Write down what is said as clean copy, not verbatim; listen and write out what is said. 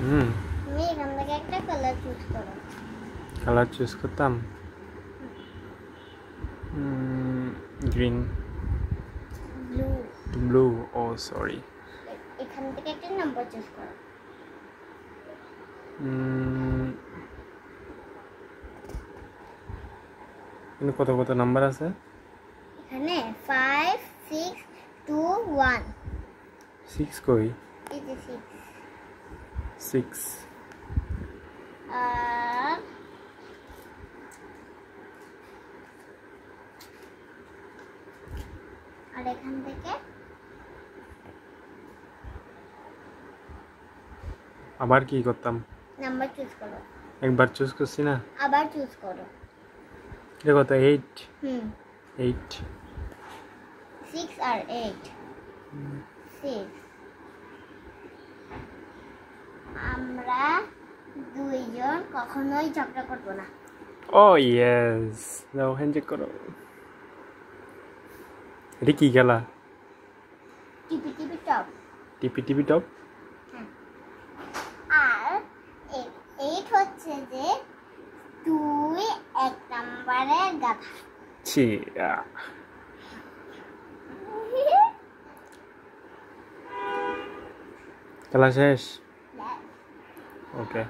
হুম, তুমি এখান থেকে একটা কালার চুজ করো। কালার চুজ করতাম। Green, blue. ব্লু। ও সরি। এখান থেকে একটা নাম্বার চুজ করো। কিন্তু কত কত নাম্বার আছে? এখানে 5 6 2 1। 6 কই? এই যে 6। 6। আর আর এখান থেকে আবার কি করতাম? নাম্বার চুজ করো। একবার চুজ করছি না? আবার চুজ করো। এটা কত? 8। 8। 6 আর 8। 6। আমরা দুইজন কখনোই ঝগড়া করব না। ও ইয়েস, দাও হ্যান্ডশেক করো। এটা কি খেলা? টিপি টিপি টপ। টিপি টিপি টপ। আর 8 হচ্ছে যে তুই 1 নম্বরের গাধা। ছি। খেলা শেষ। ওকে।